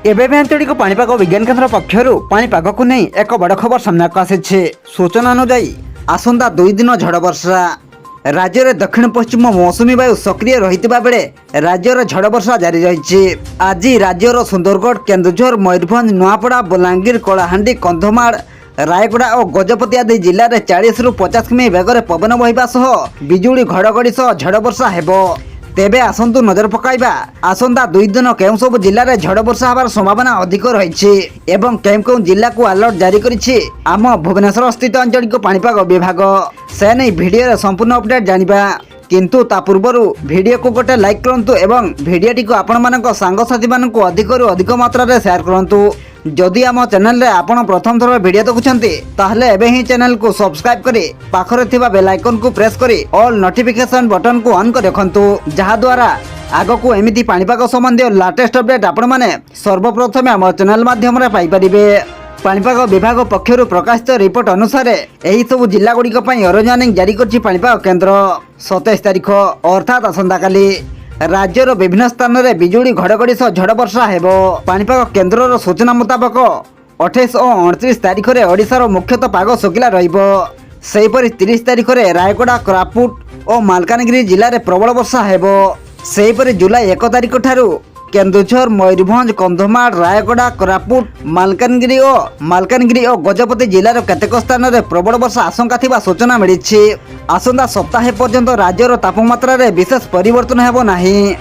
एबे भी आंचलिक पाणीपाग विज्ञान केन्द्र पक्षर पाणीपाग को नहीं एक बड़ खबर सामना को आसी। सूचना अनुजाई आसंता 2 दिन झड़ वर्षा राज्य में दक्षिण पश्चिम मौसुमी वायु सक्रिय रही बेले राज्यर झड़ वर्षा जारी रही। आज राज्यर सुंदरगढ़, केन्दुझर, मयूरभंज, नुआपड़ा, बलांगीर, कलाहांडी, कंधमाल, रायगड़ा और गजपति आदि जिले में 40 ରୁ 50 किमी बेगर पवन बहिबा सह बिजुली घड़घड़ी सह झड़ वर्षा हेबो। तेबे आसंतु नजर पकाइबा आसंता 2 दिन केउं सब जिले में झड़ वर्षा हबार संभावना अधिक रही एवं केउं जिला को अलर्ट जारी करिछि आम भुवनेश्वर स्थित आंचलिक पाणीपाग विभाग। से नहीं वीडियो संपूर्ण अपडेट जानिबा, किंतु ता पूर्व वीडियो को गोटे लाइक करंतु एवं वीडियोटी को आपण मानक सांगसाथी मानक अधिक रु अधिक मात्रा रे शेयर करंतु। जदि आम चैनल रे आपण प्रथम थर वीडियो देखुछंती ताहले एबे ही चैनल को सब्सक्राइब करी पाखरे थिबा बेल आइकन को प्रेस करी ऑल नोटिफिकेशन बटन को ऑन कर रखंतु, जहा द्वारा आगो को एमिति पाणीपाग संबंधी लेटेस्ट अपडेट आपण माने सर्वप्रथम आम चैनल माध्यम रे पाई परिबे। पाणीपाग विभाग पक्षर प्रकाशित रिपोर्ट अनुसार एही सब जिला गुड़िक ऑरेंज वार्निंग जारी करछि पाणीपाग केन्द्र। 27 तारिख अर्थात आसंता काली राज्यर विभिन्न स्थान में बिजुली घड़घड़ी सह झड़ वर्षा हेबो। पाणीपाग केन्द्र सूचना मुताबक 28 और 29 तारिख में ओडिशार मुख्यतः पाग शुखिला रहिबो। सेहीपरि 30 तारिख में रायगड़ा, कोरापुट और मालकानगिरी जिले में प्रबल वर्षा हेबो। सेहीपरि जुलाई 1 तारिख ठारू केन्दुझर, मयूरभंज, कंधमाल, रायगड़ा, कोरापुट, मालकानगिरी और गजपति जिलार केतेक स्थान में प्रबल वर्षा आशंका थिबा सूचना मिली। आसंता सप्ताह पर्यंत राज्यर तापमात्रा रे विशेष परिवर्तन हेबो नाही।